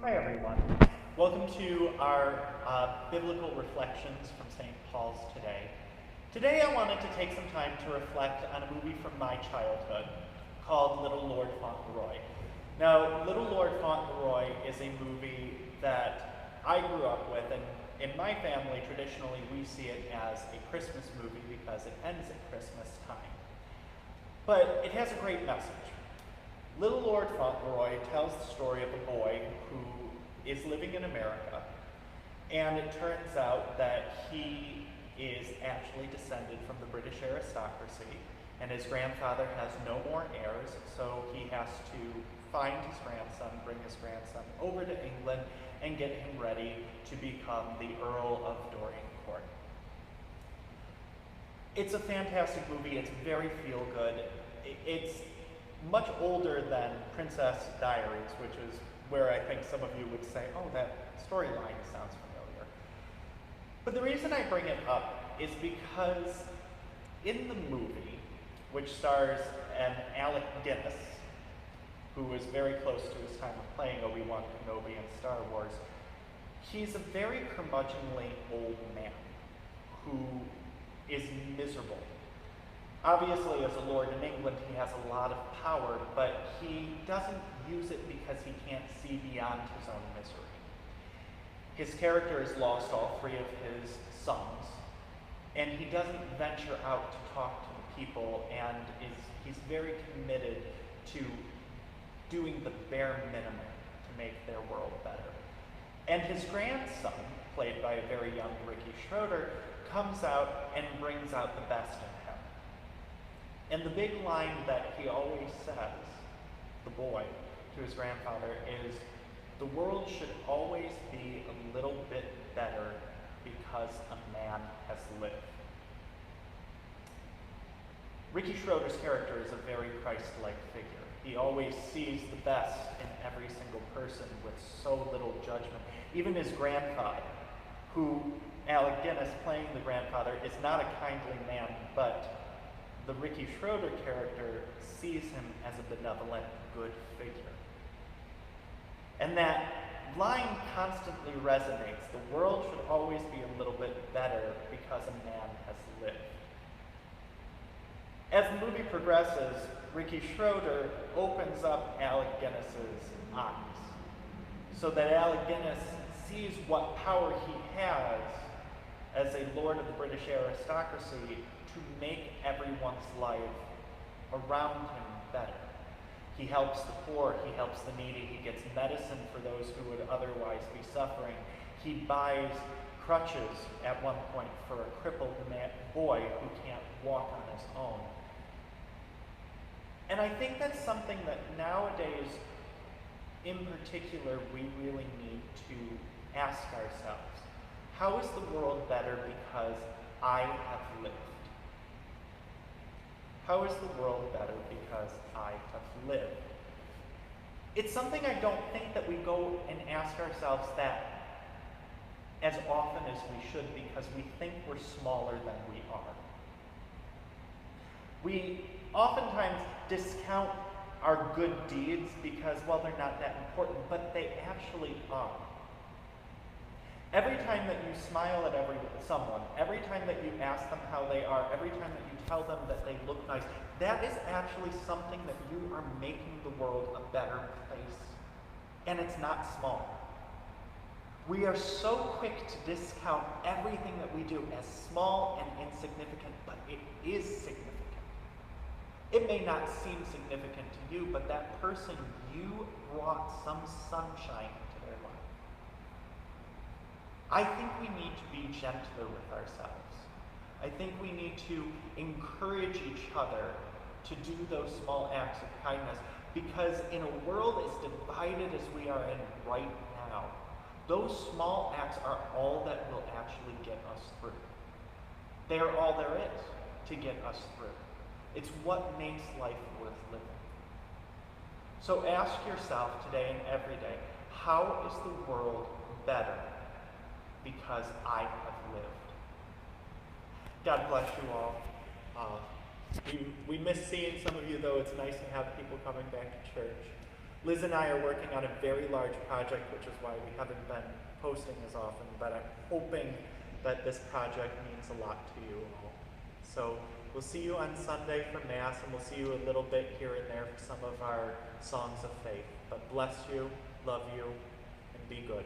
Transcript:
Hi everyone. Welcome to our biblical reflections from St. Paul's today. Today I wanted to take some time to reflect on a movie from my childhood called Little Lord Fauntleroy. Now, Little Lord Fauntleroy is a movie that I grew up with, and in my family, traditionally, we see it as a Christmas movie because it ends at Christmas time. But it has a great message. Little Lord Fauntleroy tells the story of a boy who is living in America, and it turns out that he is actually descended from the British aristocracy, and his grandfather has no more heirs, so he has to find his grandson, bring his grandson over to England, and get him ready to become the Earl of Dorincourt. It's a fantastic movie. It's very feel-good. It's much older than Princess Diaries, which is where I think some of you would say, oh, that storyline sounds familiar. But the reason I bring it up is because in the movie, which stars an Alec Guinness, who was very close to his time of playing Obi-Wan Kenobi in Star Wars, he's a very curmudgeonly old man who is miserable. Obviously, as a lord in England, he has a lot of power, but he doesn't use it because he can't see beyond his own misery. His character has lost all three of his sons, and he doesn't venture out to talk to the people, and he's very committed to doing the bare minimum to make their world better. And his grandson, played by a very young Ricky Schroeder, comes out and brings out the best in him. And the big line that he always says, the boy, to his grandfather is, the world should always be a little bit better because a man has lived. Ricky Schroeder's character is a very Christ-like figure. He always sees the best in every single person with so little judgment. Even his grandfather, who Alec Guinness, playing the grandfather, is not a kindly man, but the Ricky Schroeder character sees him as a benevolent, good figure. And that line constantly resonates. The world should always be a little bit better because a man has lived. As the movie progresses, Ricky Schroeder opens up Alec Guinness's eyes so that Alec Guinness sees what power he has as a lord of the British aristocracy to make everyone's life around him better. He helps the poor, he helps the needy, he gets medicine for those who would otherwise be suffering. He buys crutches at one point for a crippled boy who can't walk on his own. And I think that's something that nowadays, in particular, we really need to ask ourselves. How is the world better because I have lived? How is the world better because I have lived? It's something I don't think that we go and ask ourselves that as often as we should because we think we're smaller than we are. We oftentimes discount our good deeds because, well, they're not that important, but they actually are. Every time that you smile at someone, every time that you ask them how they are, every time that you tell them that they look nice, that is actually something that you are making the world a better place. And it's not small. We are so quick to discount everything that we do as small and insignificant, but it is significant. It may not seem significant to you, but that person, you brought some sunshine to their life. I think we need to be gentler with ourselves. I think we need to encourage each other to do those small acts of kindness, because in a world as divided as we are in right now, those small acts are all that will actually get us through. They are all there is to get us through. It's what makes life worth living. So ask yourself today and every day, how is the world better because I have lived? God bless you all. We miss seeing some of you, though. It's nice to have people coming back to church. Liz and I are working on a very large project, which is why we haven't been posting as often, but I'm hoping that this project means a lot to you all. So we'll see you on Sunday for Mass, and we'll see you a little bit here and there for some of our songs of faith. But bless you, love you, and be good.